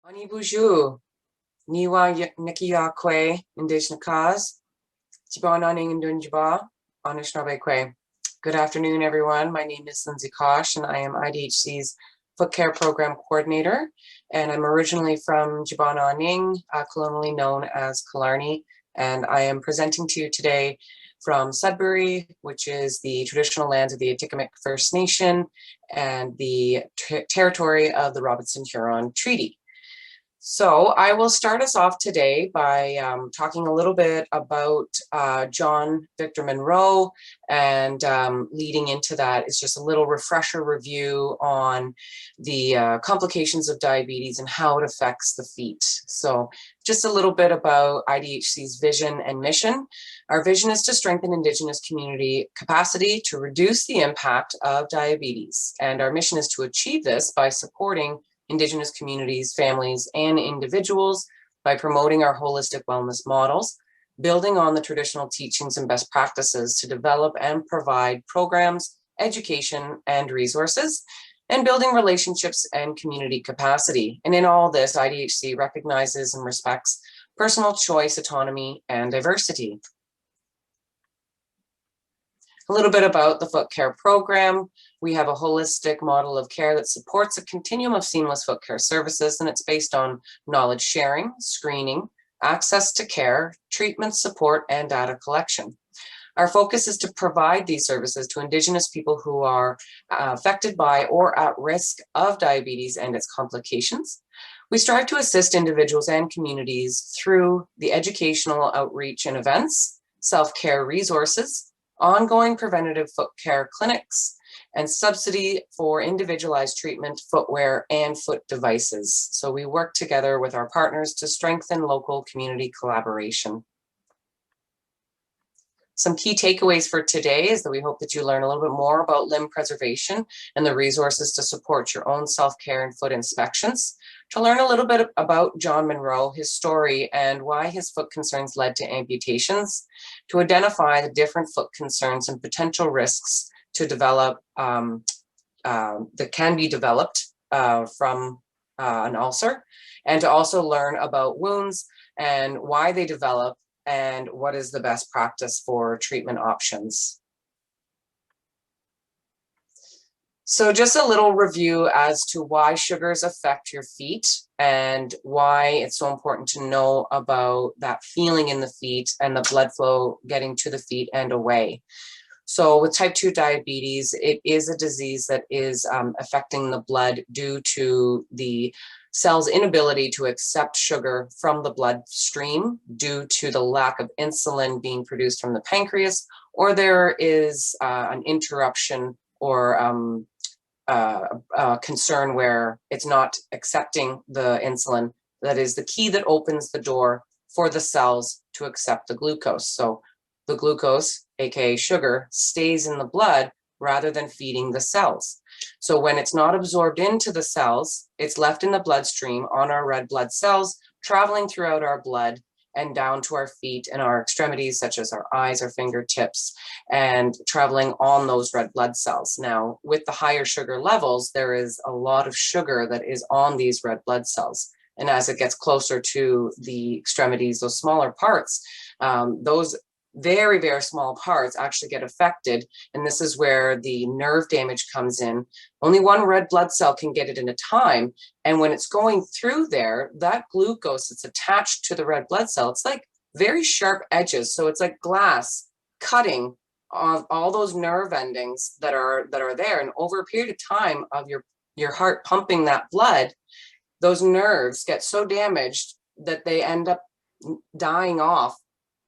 Ani Buju, Niwa Nikiyakwe, Indigenous Jibananing and Dunjiba, Anishinaabe. Good afternoon, everyone. My name is Lindsey Cosh, and I am IDHC's Foot Care Program Coordinator. And I'm originally from Jibananing, colonially known as Killarney. And I am presenting to you today from Sudbury, which is the traditional lands of the Atikamekw First Nation and the territory of the Robinson-Huron Treaty. So I will start us off today by talking a little bit about John Victor Munro, and leading into that is just a little refresher review on the complications of diabetes and how it affects the feet. So just a little bit about IDHC's vision and mission. Our vision is to strengthen Indigenous community capacity to reduce the impact of diabetes. And our mission is to achieve this by supporting Indigenous communities, families, and individuals by promoting our holistic wellness models, building on the traditional teachings and best practices to develop and provide programs, education, and resources, and building relationships and community capacity. And in all this, IDHC recognizes and respects personal choice, autonomy, and diversity. A little bit about the Foot Care Program. We have a holistic model of care that supports a continuum of seamless foot care services, and it's based on knowledge sharing, screening, access to care, treatment support, and data collection. Our focus is to provide these services to Indigenous people who are affected by or at risk of diabetes and its complications. We strive to assist individuals and communities through the educational outreach and events, self-care resources, ongoing preventative foot care clinics, and subsidy for individualized treatment, footwear, and foot devices. So we work together with our partners to strengthen local community collaboration. Some key takeaways for today is that we hope that you learn a little bit more about limb preservation and the resources to support your own self-care and foot inspections, to learn a little bit about John Munro, his story, and why his foot concerns led to amputations, to identify the different foot concerns and potential risks to develop that can be developed from an ulcer, and to also learn about wounds and why they develop and what is the best practice for treatment options. So just a little review as to why sugars affect your feet and why it's so important to know about that feeling in the feet and the blood flow getting to the feet and away. So with type 2 diabetes, it is a disease that is affecting the blood due to the cell's inability to accept sugar from the bloodstream due to the lack of insulin being produced from the pancreas, or there is an interruption or a concern where it's not accepting the insulin. That is the key that opens the door for the cells to accept the glucose. So the glucose, aka sugar, stays in the blood rather than feeding the cells. So when it's not absorbed into the cells, it's left in the bloodstream on our red blood cells, traveling throughout our blood and down to our feet and our extremities, such as our eyes, our fingertips, and traveling on those red blood cells. Now, with the higher sugar levels, there is a lot of sugar that is on these red blood cells. And as it gets closer to the extremities, those smaller parts, those very, very small parts actually get affected. And this is where the nerve damage comes in. Only one red blood cell can get it in a time. And when it's going through there, that glucose that's attached to the red blood cell, it's like very sharp edges. So it's like glass cutting on all those nerve endings that are there. And over a period of time of your heart pumping that blood, those nerves get so damaged that they end up dying off,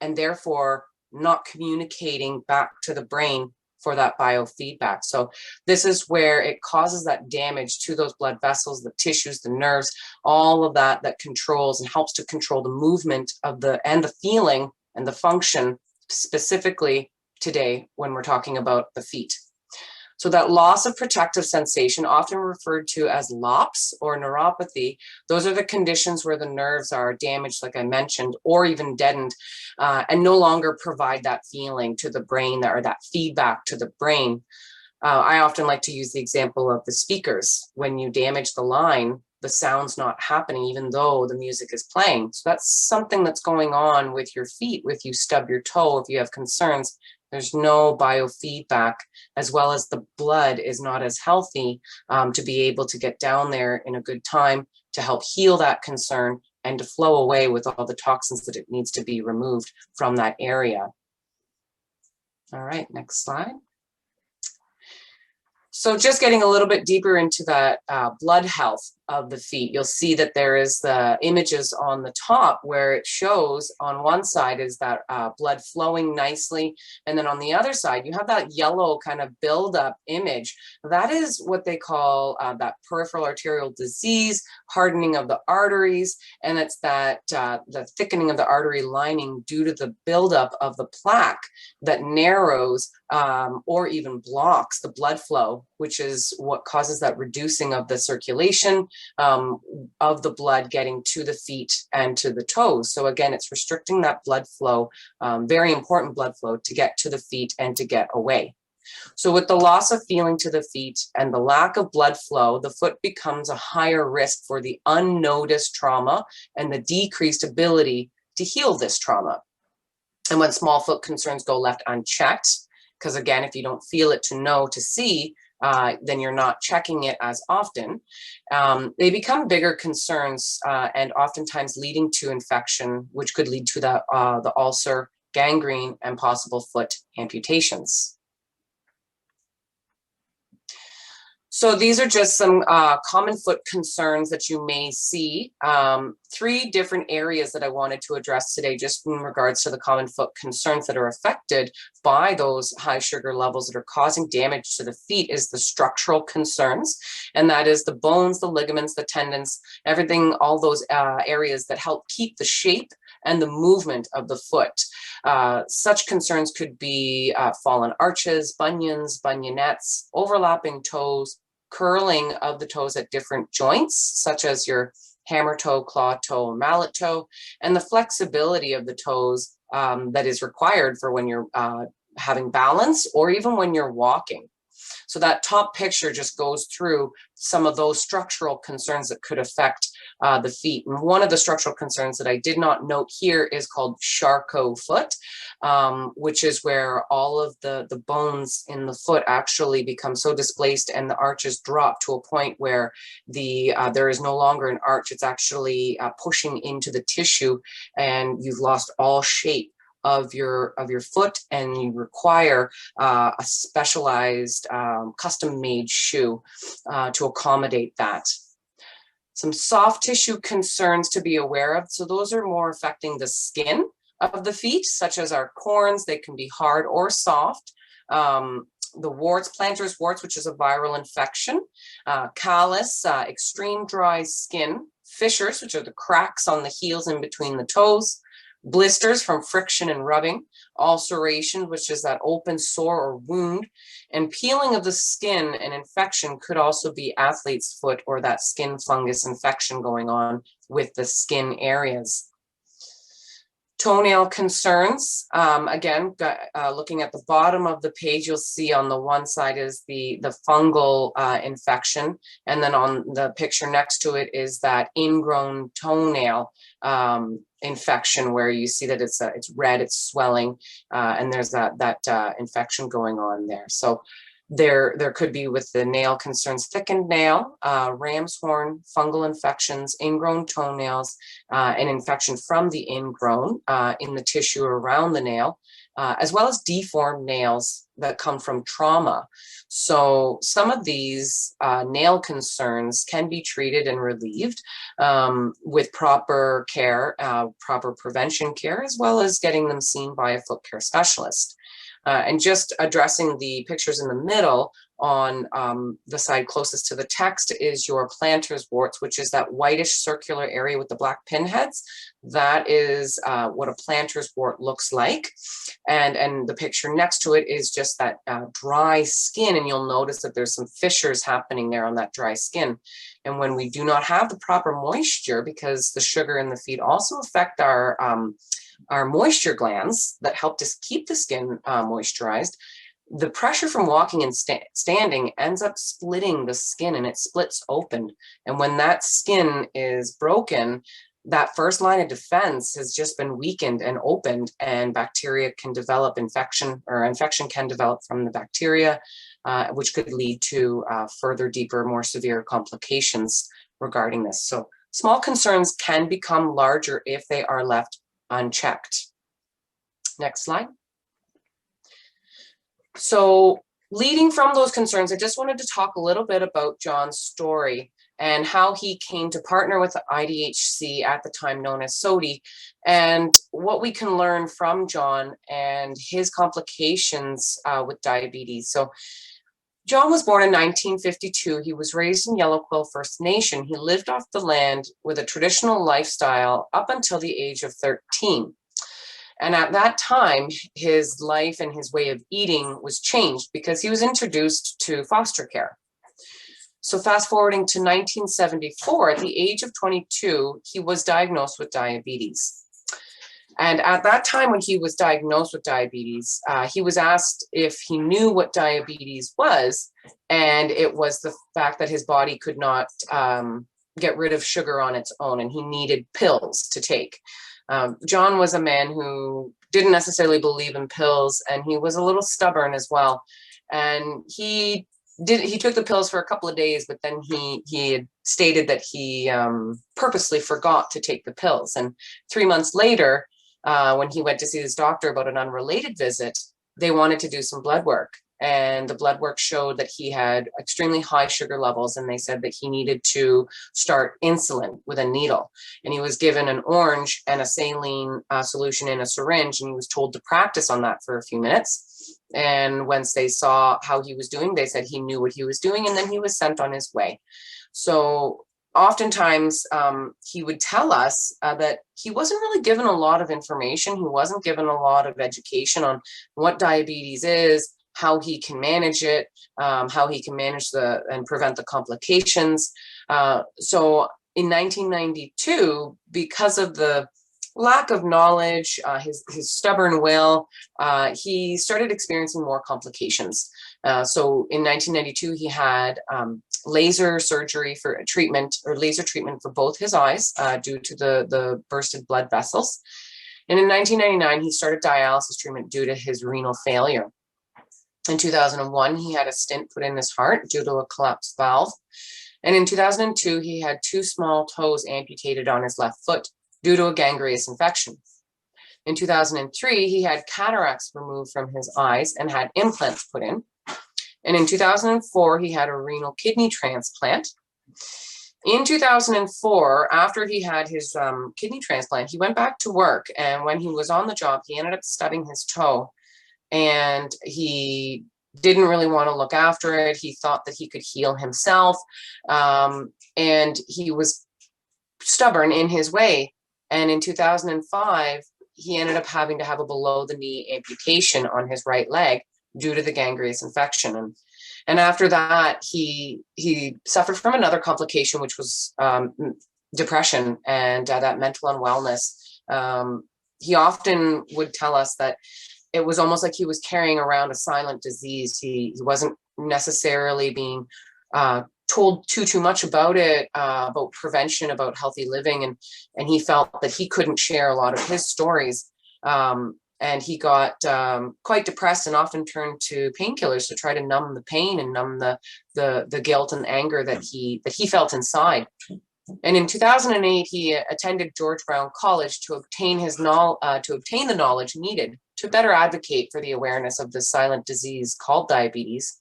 and therefore not communicating back to the brain for that biofeedback. So this is where it causes that damage to those blood vessels, the tissues, the nerves, all of that controls and helps to control the movement of the feeling and the function, specifically today when we're talking about the feet. So that loss of protective sensation, often referred to as LOPS or neuropathy, those are the conditions where the nerves are damaged, like I mentioned, or even deadened, and no longer provide that feeling to the brain or that feedback to the brain. I often like to use the example of the speakers. When you damage the line, the sound's not happening even though the music is playing. So that's something that's going on with your feet. If you stub your toe, if you have concerns, there's no biofeedback, as well as the blood is not as healthy to be able to get down there in a good time to help heal that concern and to flow away with all the toxins that it needs to be removed from that area. All right, next slide. So just getting a little bit deeper into that blood health of the feet, you'll see that there is the images on the top where it shows on one side is that blood flowing nicely. And then on the other side, you have that yellow kind of buildup image. That is what they call that peripheral arterial disease, hardening of the arteries. And it's that the thickening of the artery lining due to the buildup of the plaque that narrows or even blocks the blood flow, which is what causes that reducing of the circulation of the blood getting to the feet and to the toes. So again, it's restricting that blood flow, very important blood flow to get to the feet and to get away. So with the loss of feeling to the feet and the lack of blood flow, the foot becomes a higher risk for the unnoticed trauma and the decreased ability to heal this trauma. And when small foot concerns go left unchecked, because again, if you don't feel it to know, to see, then you're not checking it as often. They become bigger concerns and oftentimes leading to infection, which could lead to the ulcer, gangrene, and possible foot amputations. So these are just some common foot concerns that you may see. 3 different areas that I wanted to address today, just in regards to the common foot concerns that are affected by those high sugar levels that are causing damage to the feet, is the structural concerns. And that is the bones, the ligaments, the tendons, everything, all those areas that help keep the shape and the movement of the foot. Such concerns could be fallen arches, bunions, bunionettes, overlapping toes, curling of the toes at different joints, such as your hammer toe, claw toe, mallet toe, and the flexibility of the toes that is required for when you're having balance or even when you're walking. So that top picture just goes through some of those structural concerns that could affect the feet. And one of the structural concerns that I did not note here is called Charcot foot, which is where all of the bones in the foot actually become so displaced and the arches drop to a point where there is no longer an arch. It's actually pushing into the tissue and you've lost all shape of your foot, and you require a specialized custom-made shoe to accommodate that. Some soft tissue concerns to be aware of. So those are more affecting the skin of the feet, such as our corns. They can be hard or soft. The warts, plantar's warts, which is a viral infection, callus, extreme dry skin, fissures, which are the cracks on the heels in between the toes, blisters from friction and rubbing, ulceration, which is that open sore or wound, and peeling of the skin and infection could also be athlete's foot or that skin fungus infection going on with the skin areas. Toenail concerns, again, looking at the bottom of the page, you'll see on the one side is the fungal infection, and then on the picture next to it is that ingrown toenail infection, where you see that it's red, it's swelling, and there's that infection going on there. So there could be, with the nail concerns, thickened nail, ram's horn, fungal infections, ingrown toenails, an infection from the ingrown in the tissue around the nail, as well as deformed nails that come from trauma. So some of these nail concerns can be treated and relieved with proper care, proper prevention care, as well as getting them seen by a foot care specialist. And just addressing the pictures in the middle, on the side closest to the text is your plantar's warts, which is that whitish circular area with the black pinheads. That is what a plantar's wart looks like. And the picture next to it is just that dry skin, and you'll notice that there's some fissures happening there on that dry skin. And when we do not have the proper moisture, because the sugar in the feet also affect our moisture glands that help to keep the skin moisturized, the pressure from walking and standing ends up splitting the skin, and it splits open. And when that skin is broken, that first line of defense has just been weakened and opened, and bacteria can develop infection, or infection can develop from the bacteria, which could lead to further, deeper, more severe complications regarding this. So small concerns can become larger if they are left unchecked. Next slide. So leading from those concerns, I just wanted to talk a little bit about John's story and how he came to partner with IDHC, at the time known as SODI, and what we can learn from John and his complications with diabetes. So John was born in 1952. He was raised in Yellow Quill First Nation. He lived off the land with a traditional lifestyle up until the age of 13. And at that time, his life and his way of eating was changed because he was introduced to foster care. So fast forwarding to 1974, at the age of 22, he was diagnosed with diabetes. And at that time, when he was diagnosed with diabetes, he was asked if he knew what diabetes was, and it was the fact that his body could not get rid of sugar on its own, and he needed pills to take. John was a man who didn't necessarily believe in pills, and he was a little stubborn as well. And he took the pills for a couple of days, but then he had stated that he purposely forgot to take the pills. And 3 months later, when he went to see his doctor about an unrelated visit, they wanted to do some blood work. And the blood work showed that he had extremely high sugar levels, and they said that he needed to start insulin with a needle. And he was given an orange and a saline solution in a syringe, and he was told to practice on that for a few minutes. And once they saw how he was doing, they said he knew what he was doing, and then he was sent on his way. So oftentimes he would tell us that he wasn't really given a lot of information. He wasn't given a lot of education on what diabetes is, how he can manage it, how he can manage and prevent the complications. So in 1992, because of the lack of knowledge, his stubborn will, he started experiencing more complications. So in 1992, he had laser surgery for treatment, or laser treatment for both his eyes due to the bursted blood vessels. And in 1999, he started dialysis treatment due to his renal failure. In 2001, he had a stent put in his heart due to a collapsed valve. And in 2002, he had 2 small toes amputated on his left foot due to a gangrenous infection. In 2003, he had cataracts removed from his eyes and had implants put in. And in 2004, he had a renal kidney transplant. In 2004, after he had his kidney transplant, he went back to work. And when he was on the job, he ended up stubbing his toe. And he didn't really want to look after it. He thought that he could heal himself. And he was stubborn in his way. And in 2005, he ended up having to have a below-the-knee amputation on his right leg due to the gangrenous infection. And after that, he suffered from another complication, which was depression and that mental unwellness. He often would tell us that it was almost like he was carrying around a silent disease. He wasn't necessarily being told too much about it, about prevention, about healthy living, and he felt that he couldn't share a lot of his stories. And he got quite depressed and often turned to painkillers to try to numb the pain and numb the guilt and anger that he felt inside. And in 2008, he attended George Brown College to obtain the knowledge needed to better advocate for the awareness of the silent disease called diabetes.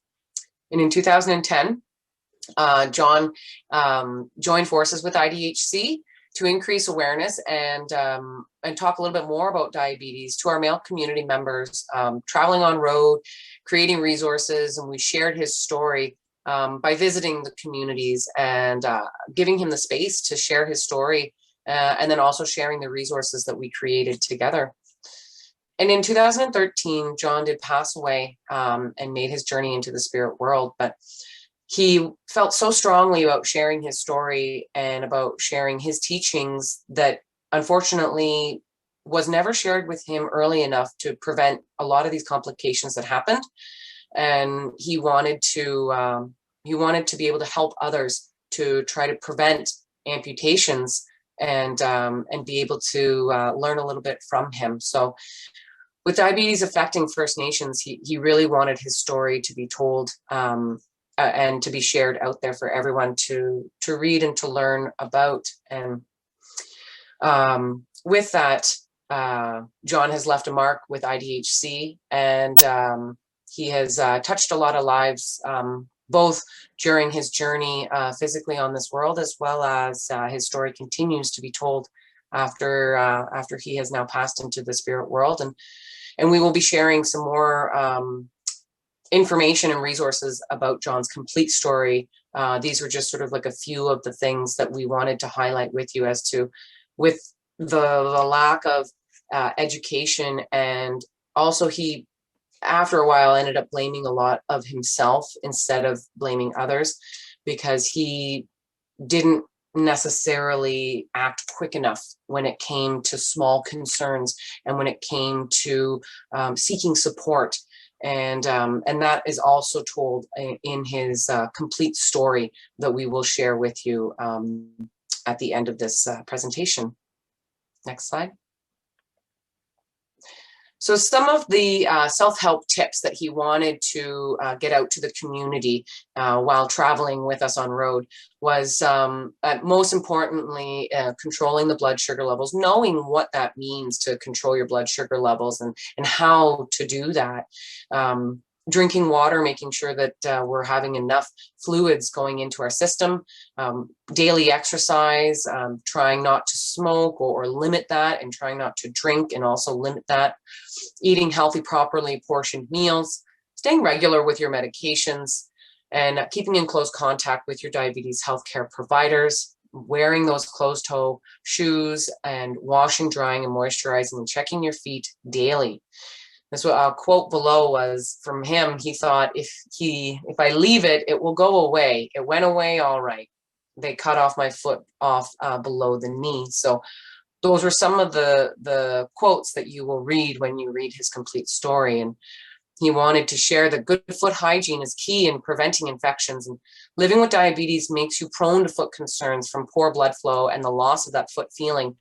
And in 2010, John joined forces with IDHC to increase awareness and talk a little bit more about diabetes to our male community members, traveling on road, creating resources, and we shared his story by visiting the communities and giving him the space to share his story, and then also sharing the resources that we created together. And in 2013, John did pass away and made his journey into the spirit world, but he felt so strongly about sharing his story and about sharing his teachings that unfortunately was never shared with him early enough to prevent a lot of these complications that happened. and he wanted to be able to help others to try to prevent amputations and be able to learn a little bit from him. So with diabetes affecting First Nations, he really wanted his story to be told and to be shared out there for everyone to read and to learn about. And with that, John has left a mark with IDHC, and he has touched a lot of lives, both during his journey physically on this world, as well as his story continues to be told after he has now passed into the spirit world. And we will be sharing some more information and resources about John's complete story. These were just sort of like a few of the things that we wanted to highlight with you, as to with the lack of education, and also he after a while ended up blaming a lot of himself instead of blaming others, because he didn't necessarily act quick enough when it came to small concerns and when it came to seeking support. And that is also told in his complete story that we will share with you at the end of this presentation. Next slide. So some of the self-help tips that he wanted to get out to the community while traveling with us on road was most importantly, controlling the blood sugar levels, knowing what that means to control your blood sugar levels and how to do that. Drinking water, making sure that we're having enough fluids going into our system, daily exercise, trying not to smoke or limit that, and trying not to drink and also limit that, eating healthy, properly portioned meals, staying regular with your medications, and keeping in close contact with your diabetes healthcare providers, wearing those closed-toe shoes, and washing, drying, and moisturizing and checking your feet daily. This quote below was from him. He thought, if I leave it, it will go away. It went away all right. They cut off my foot off below the knee. So those were some of the quotes that you will read when you read his complete story. And he wanted to share that good foot hygiene is key in preventing infections, and living with diabetes makes you prone to foot concerns from poor blood flow and the loss of that foot feeling.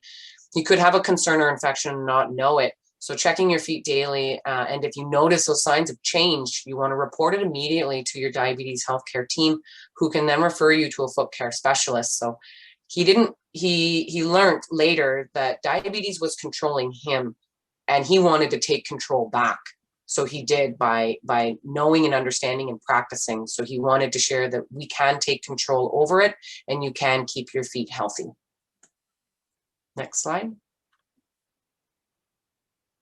You could have a concern or infection and not know it. So checking your feet daily, and if you notice those signs of change, you want to report it immediately to your diabetes healthcare team, who can then refer you to a foot care specialist. So he learned later that diabetes was controlling him, and he wanted to take control back. So he did by knowing and understanding and practicing. So he wanted to share that we can take control over it, and you can keep your feet healthy. Next slide.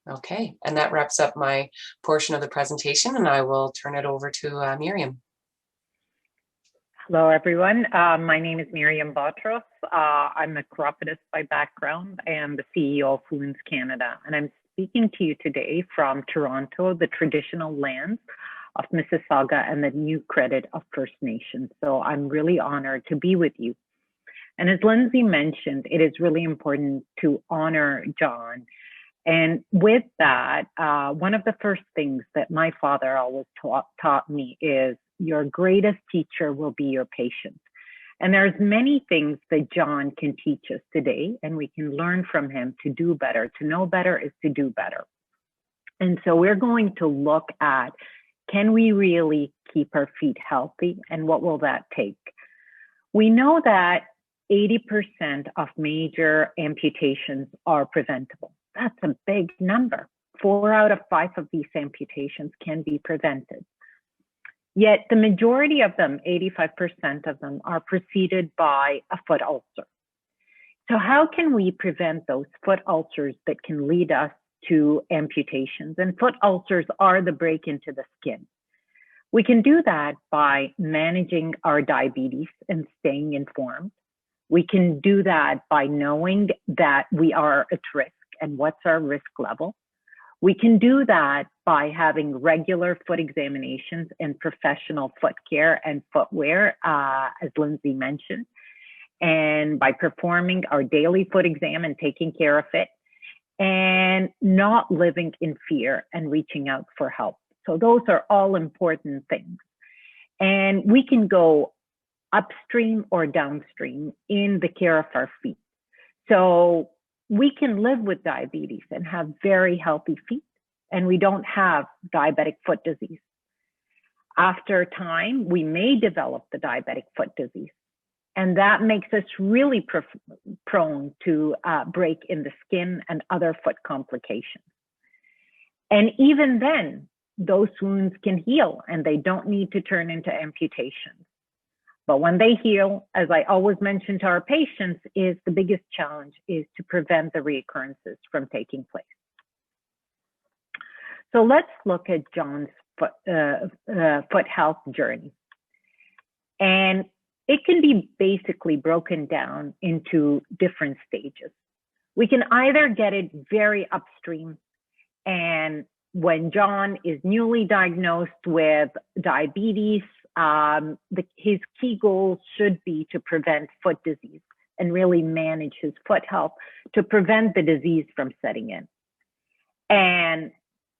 Okay, and that wraps up my portion of the presentation, and I will turn it over to Mariam. Hello, everyone. My name is Mariam Botros. I'm a chiropodist by background and the CEO of Wounds Canada, and I'm speaking to you today from Toronto, the traditional lands of Mississauga and the new credit of First Nations. So I'm really honored to be with you. And as Lindsey mentioned, it is really important to honor John. And with that, one of the first things that my father always taught me is your greatest teacher will be your patient. And there's many things that John can teach us today, and we can learn from him to do better. To know better is to do better. And so we're going to look at, can we really keep our feet healthy, and what will that take? We know that 80% of major amputations are preventable. That's a big number. 4 out of 5 of these amputations can be prevented. Yet the majority of them, 85% of them, are preceded by a foot ulcer. So how can we prevent those foot ulcers that can lead us to amputations? And foot ulcers are the break into the skin. We can do that by managing our diabetes and staying informed. We can do that by knowing that we are at risk and what's our risk level. We can do that by having regular foot examinations and professional foot care and footwear, as Lindsey mentioned, and by performing our daily foot exam and taking care of it, and not living in fear and reaching out for help. So those are all important things. And we can go upstream or downstream in the care of our feet. So we can live with diabetes and have very healthy feet, and we don't have diabetic foot disease. After time, we may develop the diabetic foot disease, and that makes us really prone to break in the skin and other foot complications. And even then, those wounds can heal and they don't need to turn into amputations. But when they heal, as I always mention to our patients, is the biggest challenge is to prevent the reoccurrences from taking place. So let's look at John's foot health journey. And it can be basically broken down into different stages. We can either get it very upstream, and when John is newly diagnosed with diabetes, his key goal should be to prevent foot disease and really manage his foot health to prevent the disease from setting in. And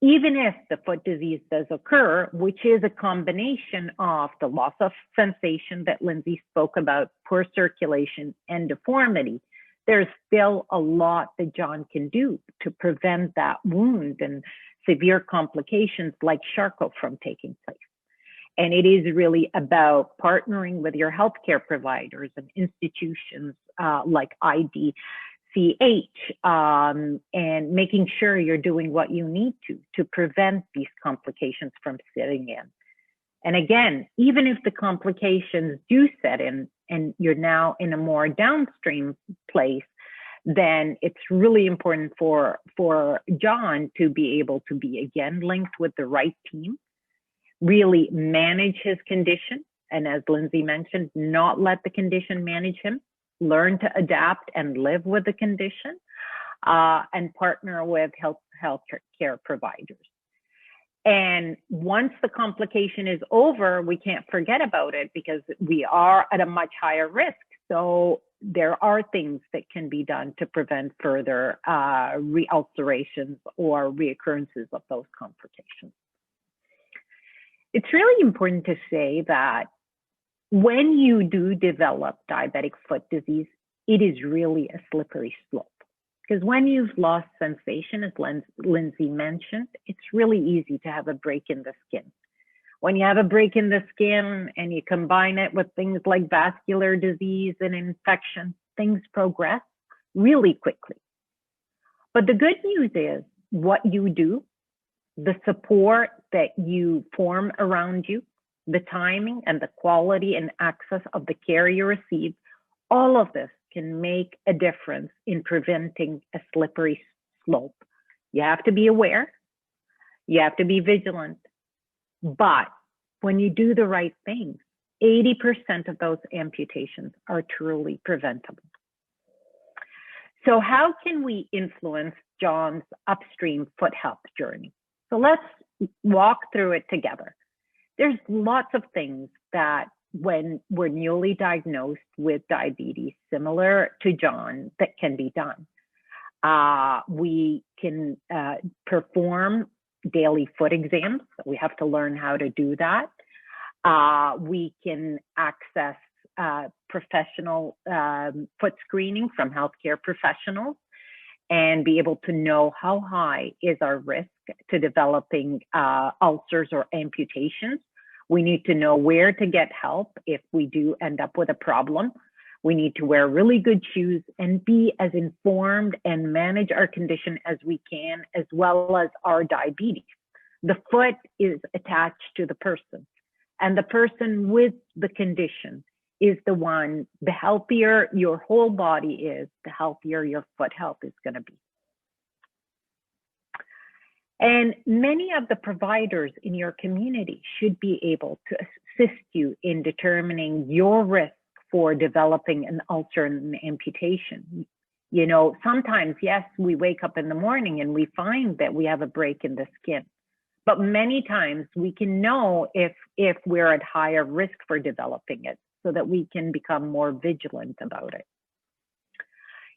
even if the foot disease does occur, which is a combination of the loss of sensation that Lindsey spoke about, poor circulation, and deformity, there's still a lot that John can do to prevent that wound and severe complications like Charcot from taking place. And it is really about partnering with your healthcare providers and institutions like IDCH and making sure you're doing what you need to prevent these complications from setting in. And again, even if the complications do set in and you're now in a more downstream place, then it's really important for John to be able to be again linked with the right team, really manage his condition. And as Lindsey mentioned, not let the condition manage him, learn to adapt and live with the condition, and partner with healthcare providers. And once the complication is over, we can't forget about it because we are at a much higher risk. So there are things that can be done to prevent further re-ulcerations or reoccurrences of those complications. It's really important to say that when you do develop diabetic foot disease, it is really a slippery slope. Because when you've lost sensation, as Lindsey mentioned, it's really easy to have a break in the skin. When you have a break in the skin and you combine it with things like vascular disease and infection, things progress really quickly. But the good news is what you do, the support that you form around you, the timing and the quality and access of the care you receive, all of this can make a difference in preventing a slippery slope. You have to be aware, you have to be vigilant, but when you do the right things, 80% of those amputations are truly preventable. So how can we influence John's upstream foot health journey? So let's walk through it together. There's lots of things that when we're newly diagnosed with diabetes, similar to John, that can be done. We can perform daily foot exams. We have to learn how to do that. We can access professional foot screening from healthcare professionals and be able to know how high is our risk to developing ulcers or amputations. We need to know where to get help if we do end up with a problem. We need to wear really good shoes and be as informed and manage our condition as we can, as well as our diabetes. The foot is attached to the person, and the person with the condition is the one, the healthier your whole body is, the healthier your foot health is going to be. And many of the providers in your community should be able to assist you in determining your risk for developing an ulcer and an amputation. You know, sometimes, yes, we wake up in the morning and we find that we have a break in the skin, but many times we can know if we're at higher risk for developing it so that we can become more vigilant about it.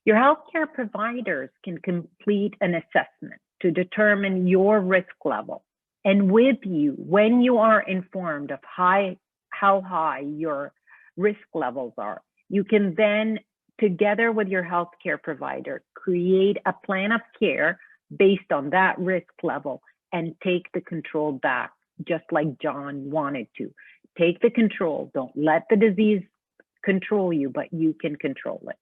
Your healthcare providers can complete an assessment to determine your risk level And with you, when you are informed of how high your risk levels are, you can then, together with your healthcare provider, create a plan of care based on that risk level and take the control back, just like John wanted to. Take the control. Don't let the disease control you, but you can control it.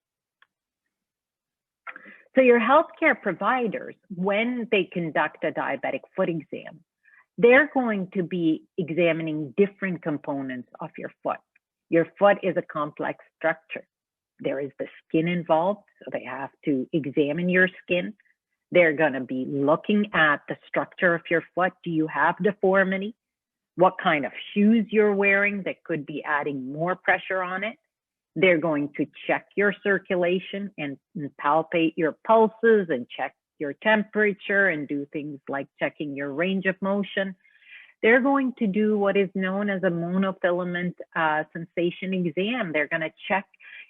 So your healthcare providers, when they conduct a diabetic foot exam, they're going to be examining different components of your foot. Your foot is a complex structure. There is the skin involved, so they have to examine your skin. They're going to be looking at the structure of your foot. Do you have deformity? What kind of shoes you're wearing that could be adding more pressure on it? They're going to check your circulation and palpate your pulses and check your temperature and do things like checking your range of motion. They're going to do what is known as a monofilament sensation exam. They're going to check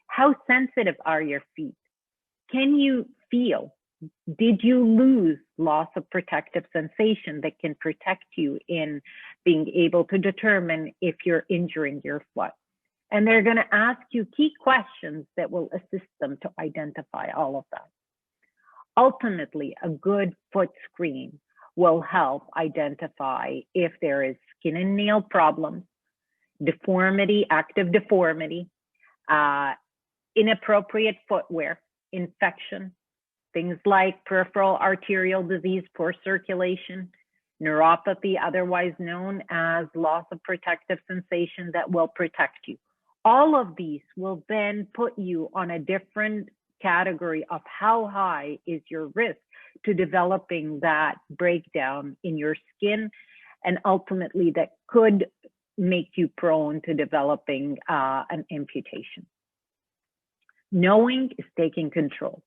how sensitive are your feet. Can you feel? Did you lose loss of protective sensation that can protect you in being able to determine if you're injuring your foot? And they're going to ask you key questions that will assist them to identify all of that. Ultimately, a good foot screen will help identify if there is skin and nail problems, deformity, active deformity, inappropriate footwear, infection, things like peripheral arterial disease, poor circulation, neuropathy, otherwise known as loss of protective sensation that will protect you. All of these will then put you on a different category of how high is your risk to developing that breakdown in your skin, and ultimately that could make you prone to developing an amputation. Knowing is taking control.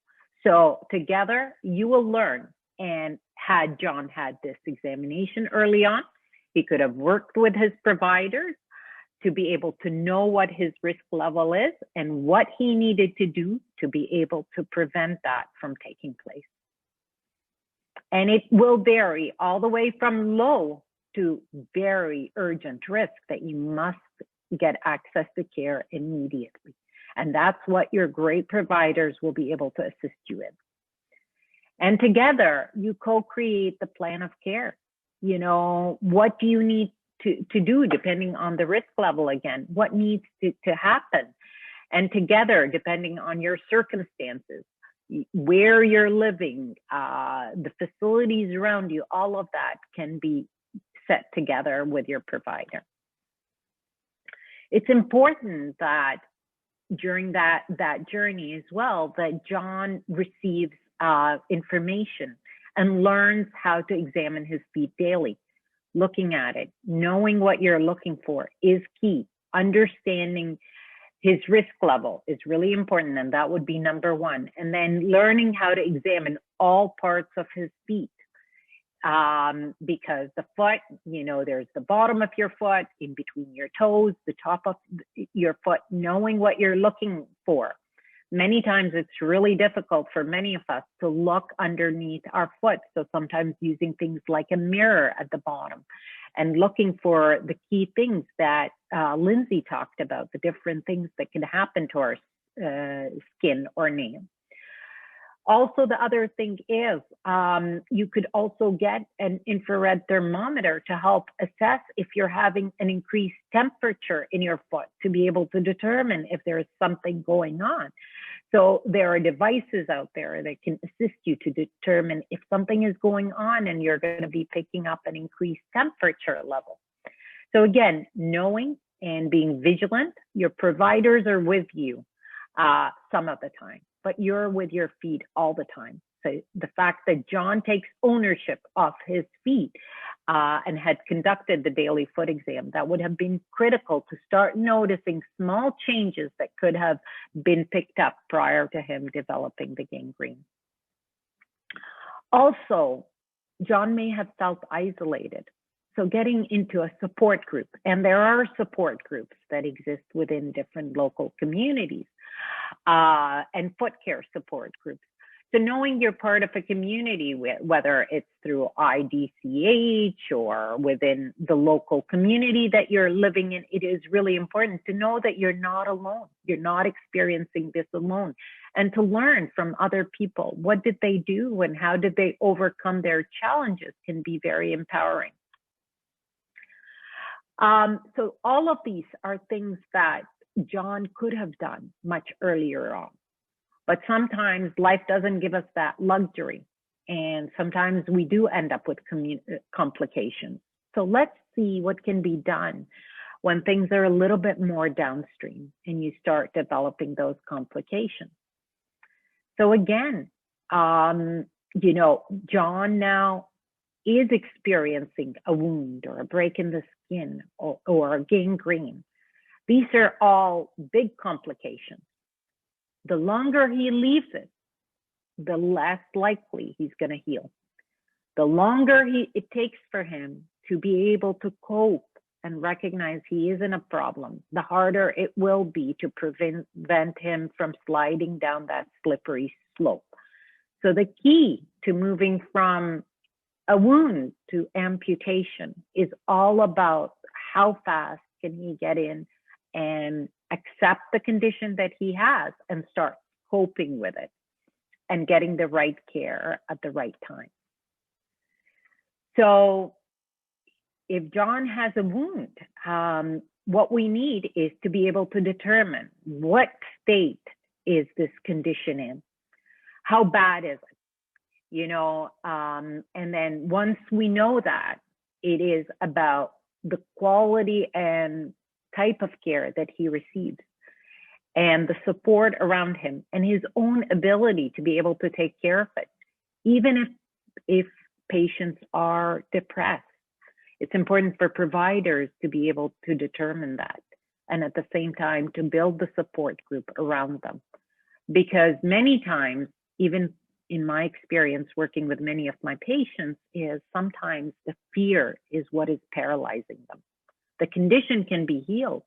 So together you will learn, and had John had this examination early on, he could have worked with his providers to be able to know what his risk level is and what he needed to do to be able to prevent that from taking place. And it will vary all the way from low to very urgent risk that you must get access to care immediately. And that's what your great providers will be able to assist you in. And together you co-create the plan of care. You know, what do you need to do depending on the risk level again? What needs to happen? And together, depending on your circumstances, where you're living, the facilities around you, all of that can be set together with your provider. It's important that during that journey as well, that John receives information and learns how to examine his feet daily. Looking at it, knowing what you're looking for is key. Understanding his risk level is really important, and that would be number one. And then learning how to examine all parts of his feet, because the foot, you know, there's the bottom of your foot, in between your toes, the top of your foot, knowing what you're looking for. Many times it's really difficult for many of us to look underneath our foot. So sometimes using things like a mirror at the bottom and looking for the key things that Lindsey talked about, the different things that can happen to our skin or nail. Also, the other thing is you could also get an infrared thermometer to help assess if you're having an increased temperature in your foot, to be able to determine if there is something going on. So there are devices out there that can assist you to determine if something is going on and you're going to be picking up an increased temperature level. So again, knowing and being vigilant, your providers are with you some of the time, but you're with your feet all the time. So the fact that John takes ownership of his feet and had conducted the daily foot exam, that would have been critical to start noticing small changes that could have been picked up prior to him developing the gangrene. Also, John may have felt isolated. So getting into a support group, and there are support groups that exist within different local communities and foot care support groups, So knowing you're part of a community, whether it's through IDCH or within the local community that you're living in, it is really important to know that you're not alone. You're not experiencing this alone. And to learn from other people, what did they do and how did they overcome their challenges, can be very empowering. So all of these are things that John could have done much earlier on. But sometimes life doesn't give us that luxury. And sometimes we do end up with complications. So let's see what can be done when things are a little bit more downstream and you start developing those complications. So again, you know, John now is experiencing a wound or a break in the skin or gangrene. These are all big complications. The longer he leaves it, the less likely he's going to heal. The longer it takes for him to be able to cope and recognize he isn't a problem, the harder it will be to prevent him from sliding down that slippery slope. So the key to moving from a wound to amputation is all about how fast can he get in and accept the condition that he has and start coping with it and getting the right care at the right time. So if John has a wound, what we need is to be able to determine what state is this condition in, how bad is it, you know, and then once we know that, it is about the quality and type of care that he receives and the support around him and his own ability to be able to take care of it. Even if patients are depressed, it's important for providers to be able to determine that and at the same time to build the support group around them. Because many times, even in my experience working with many of my patients, is sometimes the fear is what is paralyzing them. The condition can be healed,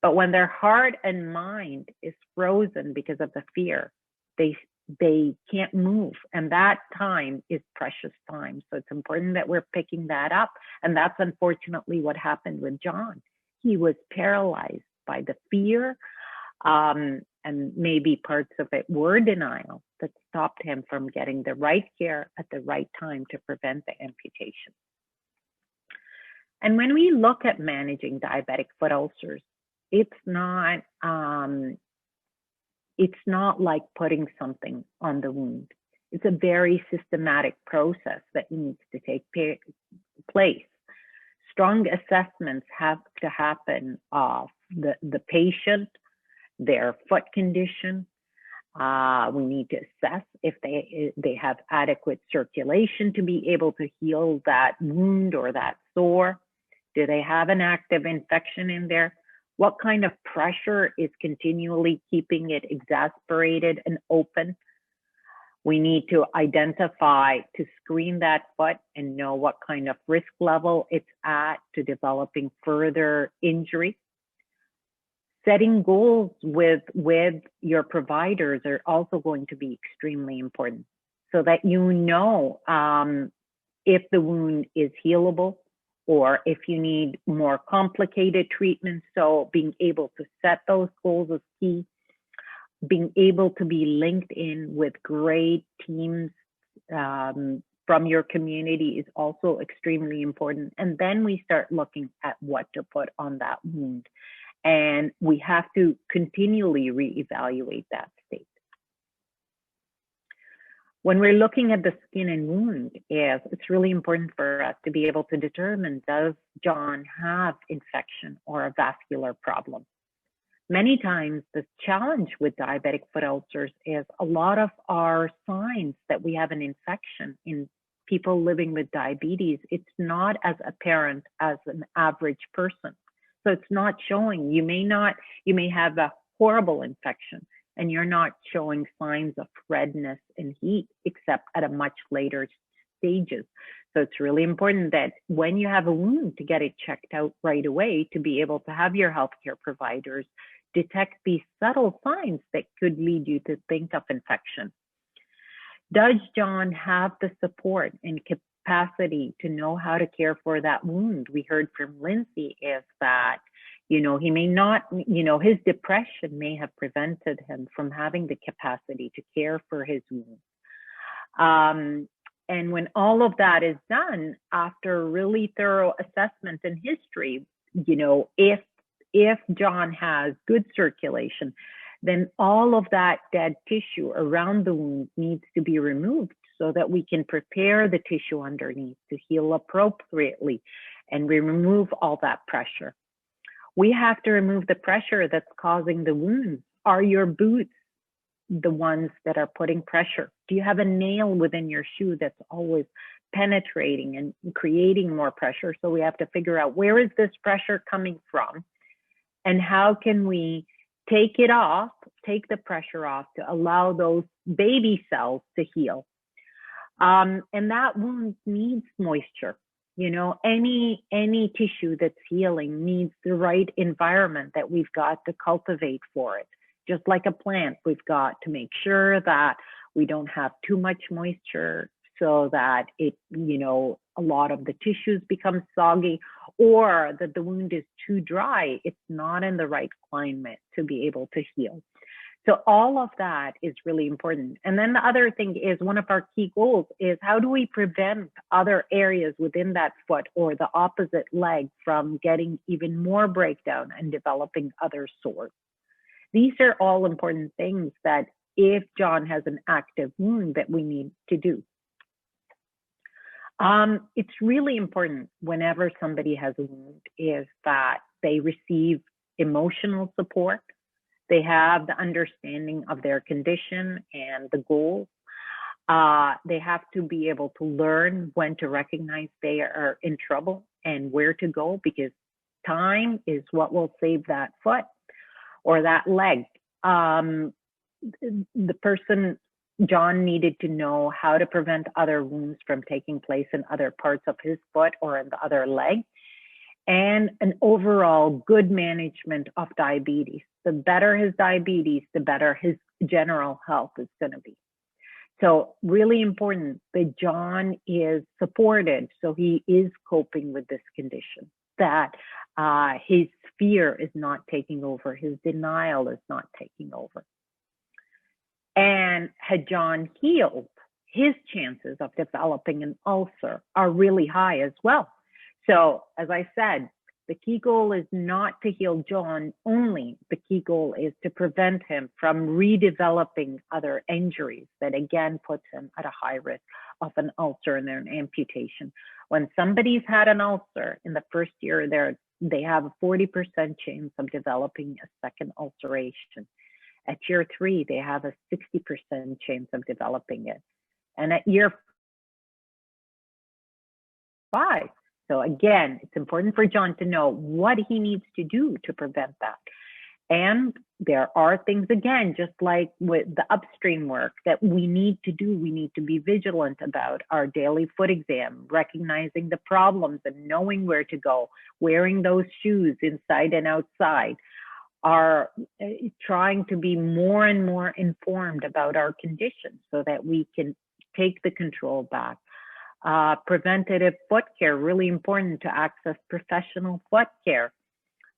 but when their heart and mind is frozen because of the fear, they can't move. And that time is precious time. So it's important that we're picking that up. And that's unfortunately what happened with John. He was paralyzed by the fear, and maybe parts of it were denial that stopped him from getting the right care at the right time to prevent the amputation. And when we look at managing diabetic foot ulcers, it's not like putting something on the wound. It's a very systematic process that needs to take place. Strong assessments have to happen of the patient, their foot condition. We need to assess if they have adequate circulation to be able to heal that wound or that sore. Do they have an active infection in there? What kind of pressure is continually keeping it exasperated and open? We need to identify, to screen that foot and know what kind of risk level it's at to developing further injury. Setting goals with your providers are also going to be extremely important so that you know if the wound is healable or if you need more complicated treatment. So being able to set those goals is key. Being able to be linked in with great teams from your community is also extremely important. And then we start looking at what to put on that wound. And we have to continually reevaluate that state. When we're looking at the skin and wound, it's really important for us to be able to determine, does John have infection or a vascular problem? Many times the challenge with diabetic foot ulcers is a lot of our signs that we have an infection in people living with diabetes. It's not as apparent as an average person. So it's not showing. You may have a horrible infection and you're not showing signs of redness and heat except at a much later stages. So it's really important that when you have a wound to get it checked out right away, to be able to have your healthcare providers detect these subtle signs that could lead you to think of infection. Does John have the support and capacity to know how to care for that wound? We heard from Lindsey is that, he may not, his depression may have prevented him from having the capacity to care for his wound. And when all of that is done after really thorough assessment and history, if John has good circulation, then all of that dead tissue around the wound needs to be removed so that we can prepare the tissue underneath to heal appropriately, and we remove all that pressure. We have to remove the pressure that's causing the wounds. Are your boots the ones that are putting pressure? Do you have a nail within your shoe that's always penetrating and creating more pressure? So we have to figure out, where is this pressure coming from, and how can we take the pressure off to allow those baby cells to heal. And that wound needs moisture. Any tissue that's healing needs the right environment that we've got to cultivate for it. Just like a plant, we've got to make sure that we don't have too much moisture so that a lot of the tissues become soggy, or that the wound is too dry. It's not in the right climate to be able to heal. So all of that is really important. And then the other thing is, one of our key goals is, how do we prevent other areas within that foot or the opposite leg from getting even more breakdown and developing other sores? These are all important things that, if John has an active wound, that we need to do. It's really important whenever somebody has a wound is that they receive emotional support. They have the understanding of their condition and the goals. They have to be able to learn when to recognize they are in trouble and where to go, because time is what will save that foot or that leg. The person, John, needed to know how to prevent other wounds from taking place in other parts of his foot or in the other leg, and an overall good management of diabetes. The better his diabetes, the better his general health is going to be. So really important that John is supported, so he is coping with this condition, that his fear is not taking over, his denial is not taking over. And had John healed, his chances of developing an ulcer are really high as well. So as I said, the key goal is not to heal John only. The key goal is to prevent him from redeveloping other injuries that again puts him at a high risk of an ulcer and an amputation. When somebody's had an ulcer in the first year, they have a 40% chance of developing a second ulceration. At year 3, they have a 60% chance of developing it. And at year 5, so again, it's important for John to know what he needs to do to prevent that. And there are things, again, just like with the upstream work that we need to do, we need to be vigilant about our daily foot exam, recognizing the problems and knowing where to go, wearing those shoes inside and outside, are trying to be more and more informed about our conditions so that we can take the control back. Preventative foot care, really important to access professional foot care.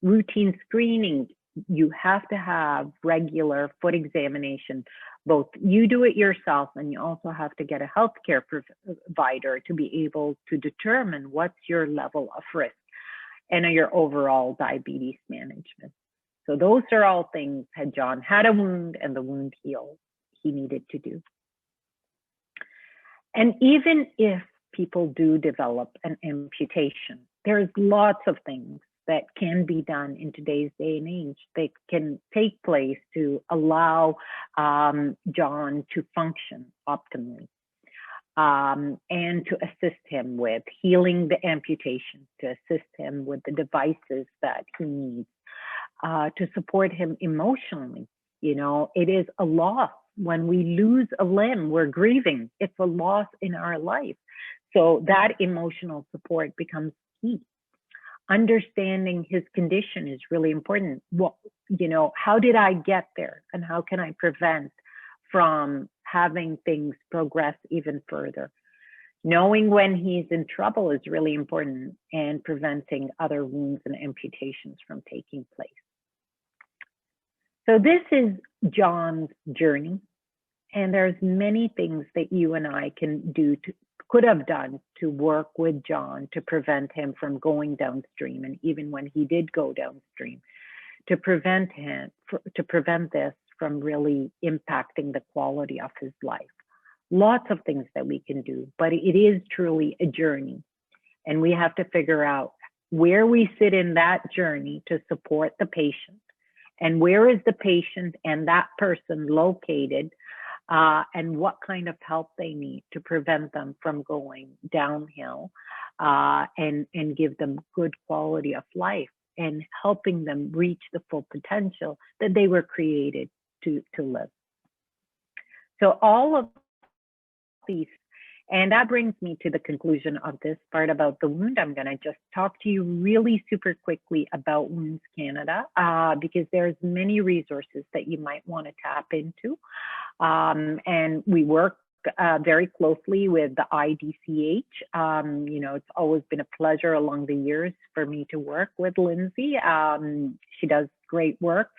Routine screening, you have to have regular foot examination. Both you do it yourself, and you also have to get a healthcare provider to be able to determine what's your level of risk and your overall diabetes management. So those are all things, had John had a wound and the wound healed, he needed to do. And even if people do develop an amputation, there's lots of things that can be done in today's day and age that can take place to allow John to function optimally, and to assist him with healing the amputation, to assist him with the devices that he needs, to support him emotionally. It is a loss. When we lose a limb, we're grieving. It's a loss in our life. So that emotional support becomes key. Understanding his condition is really important. How did I get there? And how can I prevent from having things progress even further. Knowing when he's in trouble is really important, and preventing other wounds and amputations from taking place. So this is John's journey, and there's many things that you and I could have done to work with John to prevent him from going downstream, and even when he did go downstream, to prevent this from really impacting the quality of his life. Lots of things that we can do, but it is truly a journey, and we have to figure out where we sit in that journey to support the patient, and where is the patient and that person located, and what kind of help they need to prevent them from going downhill, and give them good quality of life, and helping them reach the full potential that they were created to live. So all of these, and that brings me to the conclusion of this part about the wound. I'm going to just talk to you really super quickly about Wounds Canada, because there's many resources that you might want to tap into. And we work very closely with the IDCH. It's always been a pleasure along the years for me to work with Lindsey. She does great work.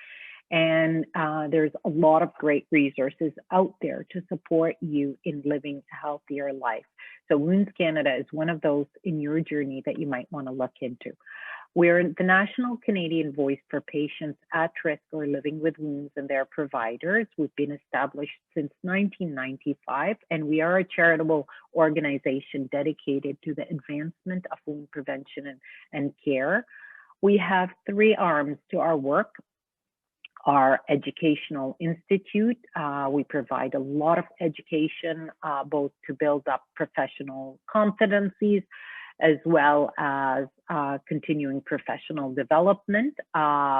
And there's a lot of great resources out there to support you in living a healthier life. So Wounds Canada is one of those in your journey that you might want to look into. We're the national Canadian voice for patients at risk or living with wounds and their providers. We've been established since 1995, and we are a charitable organization dedicated to the advancement of wound prevention and care. We have three arms to our work. Our educational institute, we provide a lot of education, both to build up professional competencies, as well as continuing professional development.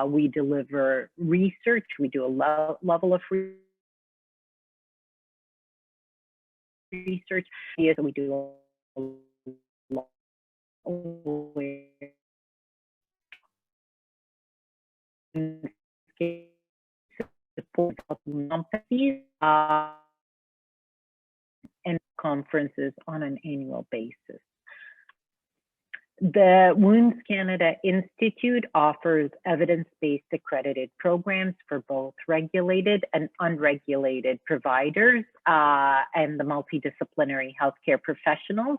We deliver research. We do a level of research. We do a lot support empathy and conferences on an annual basis. The Wounds Canada Institute offers evidence-based accredited programs for both regulated and unregulated providers and the multidisciplinary healthcare professionals.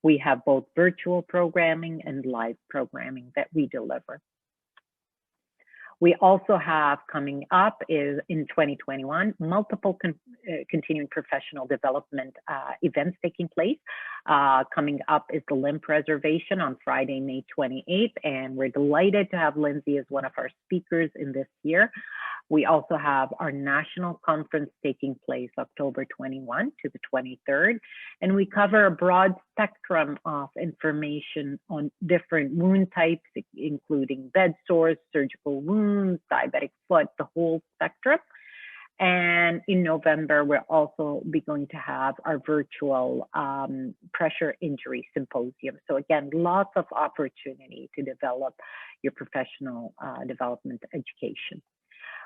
We have both virtual programming and live programming that we deliver. We also have coming up in 2021, multiple continuing professional development events taking place. Coming up is the limb preservation on Friday, May 28th, and we're delighted to have Lindsey as one of our speakers in this year. We also have our national conference taking place October 21 to the 23rd, and we cover a broad spectrum of information on different wound types, including bed sores, surgical wounds, diabetic foot, the whole spectrum. And in November, we'll also be going to have our virtual pressure injury symposium. So again, lots of opportunity to develop your professional development education.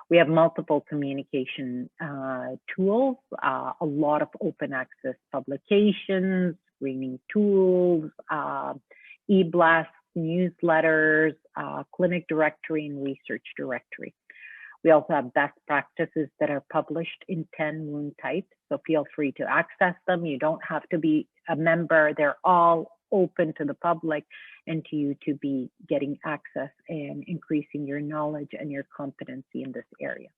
We have multiple communication tools, a lot of open access publications, screening tools, e-blasts, newsletters, clinic directory, and research directory. We also have best practices that are published in 10 wound types, so feel free to access them. You don't have to be a member. They're all open to the public and to you to be getting access and increasing your knowledge and your competency in this area.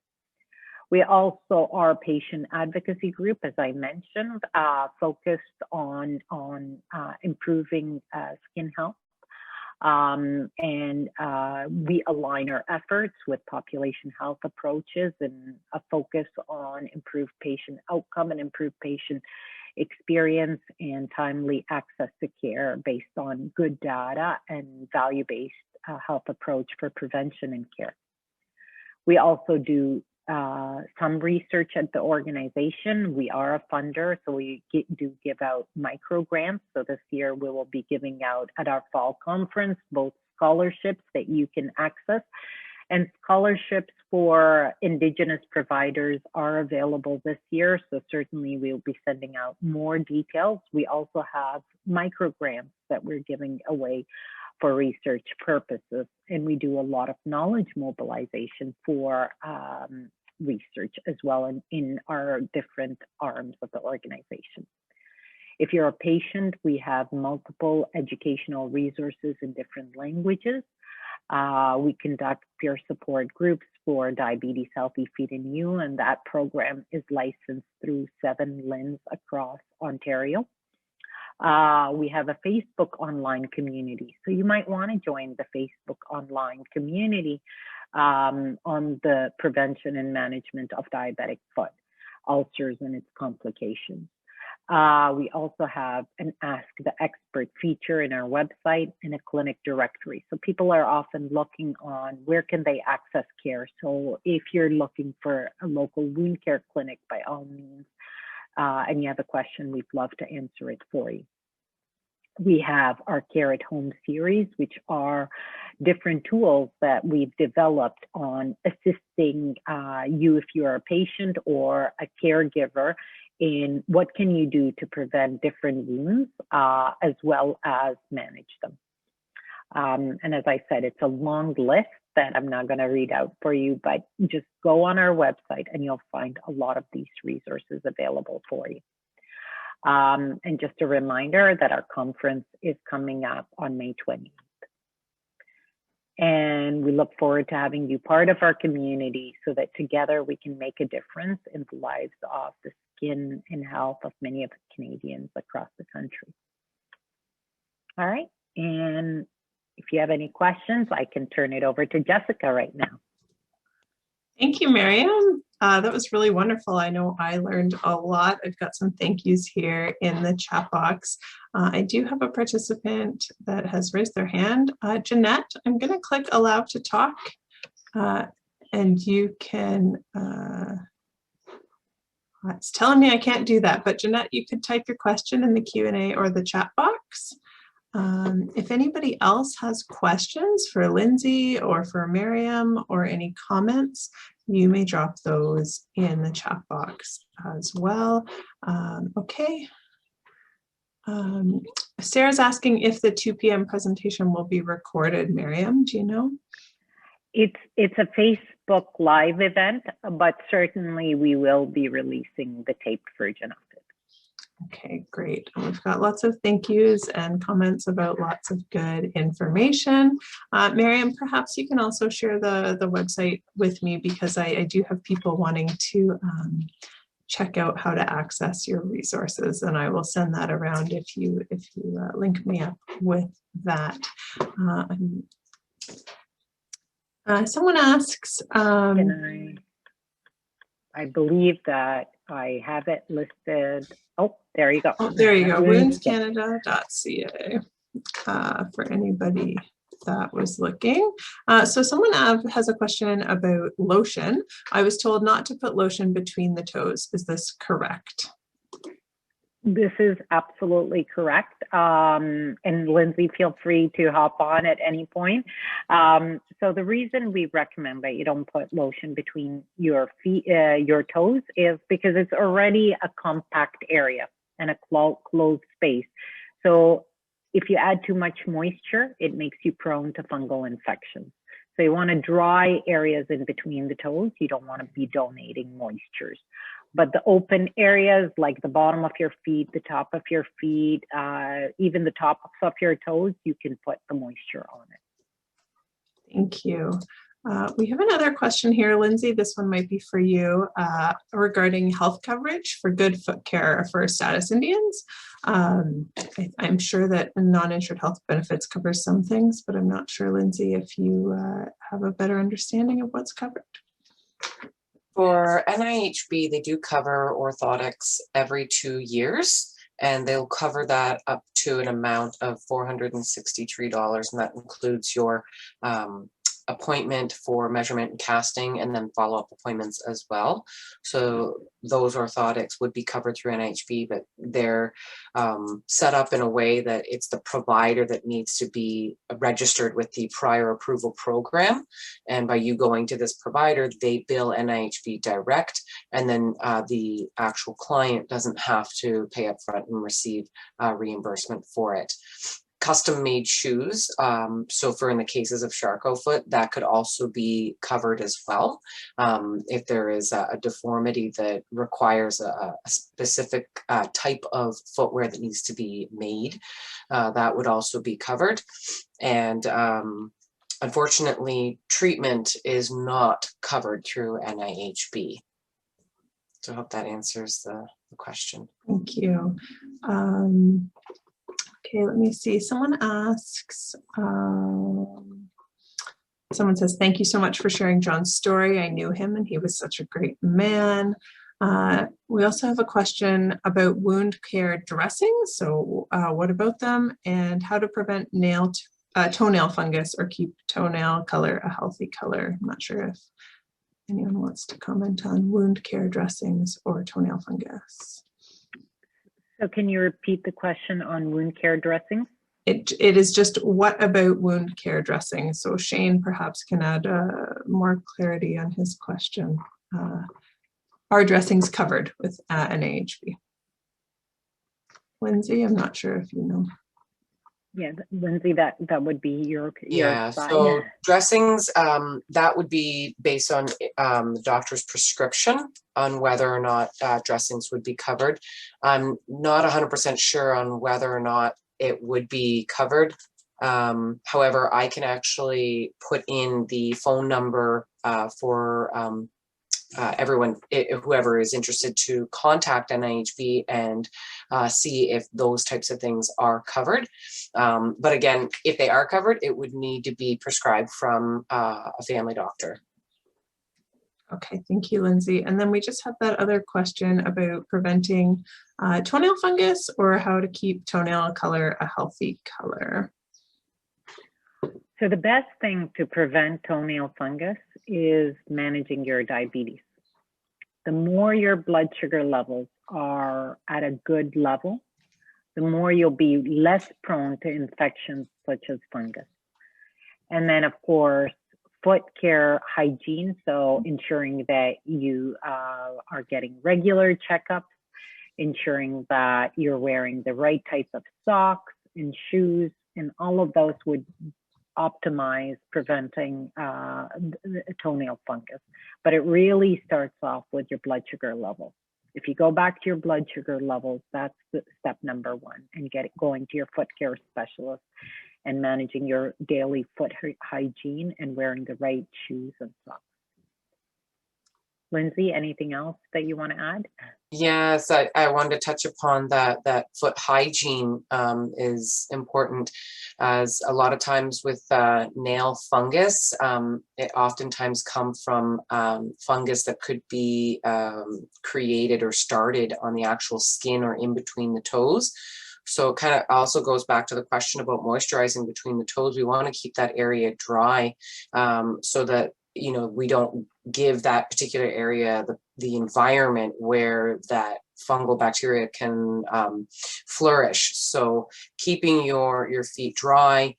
We also are a patient advocacy group, as I mentioned, focused on improving skin health. We align our efforts with population health approaches and a focus on improved patient outcome and improved patient experience and timely access to care based on good data and value-based health approach for prevention and care. We also do some research at the organization. We are a funder, so we do give out micro grants. So this year we will be giving out at our fall conference both scholarships that you can access, And scholarships for Indigenous providers are available this year, so certainly we'll be sending out more details. We also have microgrants that we're giving away for research purposes, and we do a lot of knowledge mobilization for research as well in our different arms of the organization. If you're a patient, we have multiple educational resources in different languages. We conduct peer support groups for Diabetes Healthy Feet and You, and that program is licensed through 7 LHINs across Ontario. We have a Facebook online community, so you might want to join the Facebook online community on the prevention and management of diabetic foot ulcers and its complications. We also have an Ask the Expert feature in our website and a clinic directory. So people are often looking on where can they access care. So if you're looking for a local wound care clinic, by all means, and you have a question, we'd love to answer it for you. We have our Care at Home series, which are different tools that we've developed on assisting you if you're a patient or a caregiver in what can you do to prevent different wounds as well as manage them. And as I said, it's a long list that I'm not going to read out for you, but just go on our website and you'll find a lot of these resources available for you. And just a reminder that our conference is coming up on May 28th. And we look forward to having you part of our community so that together we can make a difference in the lives of the skin and health of many of the Canadians across the country. All right, and if you have any questions, I can turn it over to Jessica right now. Thank you, Mariam. That was really wonderful. I know I learned a lot. I've got some thank yous here in the chat box. I do have a participant that has raised their hand. Jeanette, I'm going to click allow to talk and you can, it's telling me I can't do that, but Jeanette, you could type your question in the Q&A or the chat box. If anybody else has questions for Lindsey or for Mariam or any comments, you may drop those in the chat box as well. Okay. Sarah's asking if the 2 p.m. presentation will be recorded. Mariam, do you know? It's a Facebook Live event, but certainly we will be releasing the taped version of it. Okay, great. We've got lots of thank yous and comments about lots of good information. Mariam, perhaps you can also share the website with me because I do have people wanting to check out how to access your resources, and I will send that around if you link me up with that. Someone asks, I believe that I have it listed. Oh, there you go. Oh, there you go, woundscanada.ca for anybody that was looking. So someone has a question about lotion. I was told not to put lotion between the toes. Is this correct? This is absolutely correct. And Lindsey, feel free to hop on at any point. So the reason we recommend that you don't put lotion between your feet, your toes, is because it's already a compact area and a closed space. So if you add too much moisture, it makes you prone to fungal infections. So you want to dry areas in between the toes. You don't want to be donating moistures. But the open areas like the bottom of your feet, the top of your feet, even the tops of your toes, you can put the moisture on it. Thank you. We have another question here, Lindsey. This one might be for you regarding health coverage for good foot care for status Indians. I'm sure that non-insured health benefits cover some things, but I'm not sure, Lindsey, if you have a better understanding of what's covered. For NIHB, they do cover orthotics every 2 years, and they'll cover that up to an amount of $463, and that includes your appointment for measurement and casting, and then follow-up appointments as well. So those orthotics would be covered through NIHB, but they're set up in a way that it's the provider that needs to be registered with the prior approval program. And by you going to this provider, they bill NIHB direct, and then the actual client doesn't have to pay upfront and receive reimbursement for it. Custom made shoes, so for in the cases of Charcot foot, that could also be covered as well. If there is a deformity that requires a specific type of footwear that needs to be made, that would also be covered. And unfortunately, treatment is not covered through NIHB. So I hope that answers the question. Thank you. Okay, let me see. Someone asks, someone says, thank you so much for sharing John's story. I knew him and he was such a great man. We also have a question about wound care dressings. So what about them, and how to prevent toenail fungus or keep toenail color a healthy color? I'm not sure if anyone wants to comment on wound care dressings or toenail fungus. So can you repeat the question on wound care dressings? It is just, what about wound care dressing? So Shane perhaps can add more clarity on his question. Are dressings covered with NIHB? Lindsay, I'm not sure if you know. Yeah, Lindsay, that would be your side. So dressings, that would be based on the doctor's prescription on whether or not dressings would be covered. I'm not 100% sure on whether or not it would be covered. However, I can actually put in the phone number for everyone, whoever is interested, to contact NIHB and see if those types of things are covered. But again, if they are covered, it would need to be prescribed from a family doctor. Okay, thank you, Lindsay. And then we just have that other question about preventing toenail fungus, or how to keep toenail color a healthy color. So the best thing to prevent toenail fungus is managing your diabetes. The more your blood sugar levels are at a good level, the more you'll be less prone to infections such as fungus. And then, of course, foot care hygiene. So ensuring that you are getting regular checkups, ensuring that you're wearing the right type of socks and shoes, and all of those would optimize preventing toenail fungus. But it really starts off with your blood sugar levels. If you go back to your blood sugar levels, that's the step number one, and going to your foot care specialist and managing your daily foot hygiene and wearing the right shoes and socks. Lindsay, anything else that you want to add? Yes, I wanted to touch upon that foot hygiene is important, as a lot of times with nail fungus, it oftentimes comes from fungus that could be created or started on the actual skin or in between the toes. So it kind of also goes back to the question about moisturizing between the toes. We want to keep that area dry so that, you know, we don't give that particular area the environment where that fungal bacteria can flourish. So keeping your feet dry,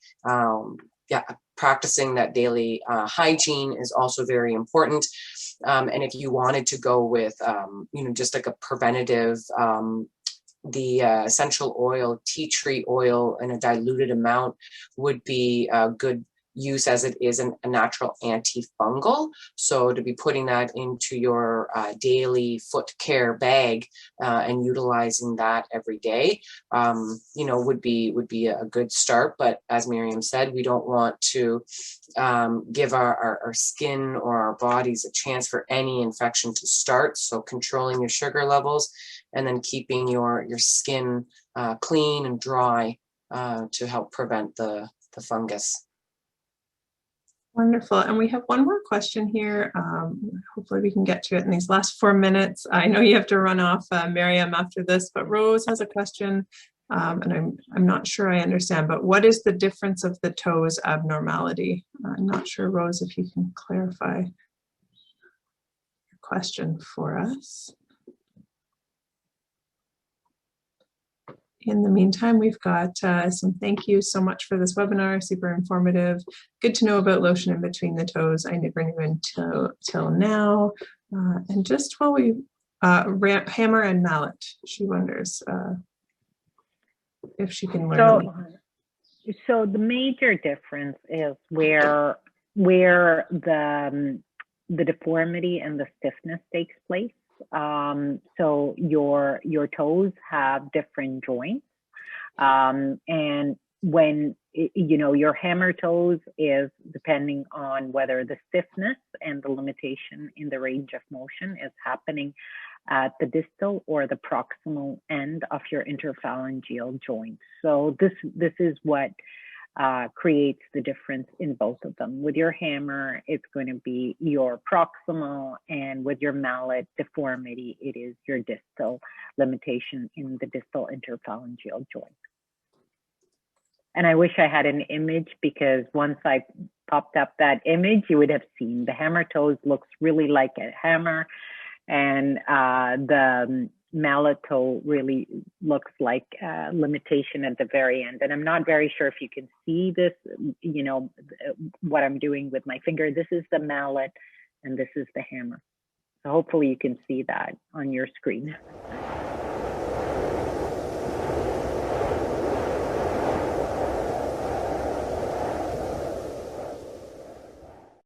practicing that daily hygiene is also very important. And if you wanted to go with, just like a preventative, the essential oil, tea tree oil in a diluted amount would be a good use, as it is a natural antifungal. So to be putting that into your daily foot care bag and utilizing that every day, would be a good start. But as Mariam said, we don't want to give our skin or our bodies a chance for any infection to start. So controlling your sugar levels and then keeping your skin clean and dry to help prevent the fungus. Wonderful. And we have one more question here. Hopefully we can get to it in these last 4 minutes. I know you have to run off, Mariam, after this, but Rose has a question And I'm not sure I understand, but what is the difference of the toes abnormality? I'm not sure, Rose, if you can clarify your question for us. In the meantime, we've got some thank yous so much for this webinar, super informative. Good to know about lotion in between the toes. I never knew until now. And just while we, hammer and mallet, she wonders if she can learn. So the major difference is where the deformity and the stiffness takes place. So your toes have different joints, and when your hammer toes is depending on whether the stiffness and the limitation in the range of motion is happening at the distal or the proximal end of your interphalangeal joint. So this is what creates the difference in both of them. With your hammer, it's going to be your proximal, and with your mallet deformity, it is your distal limitation in the distal interphalangeal joint. And I wish I had an image, because once I popped up that image, you would have seen the hammer toes looks really like a hammer, and the mallet toe really looks like limitation at the very end. And I'm not very sure if you can see this, what I'm doing with my finger. This is the mallet and this is the hammer. So hopefully you can see that on your screen.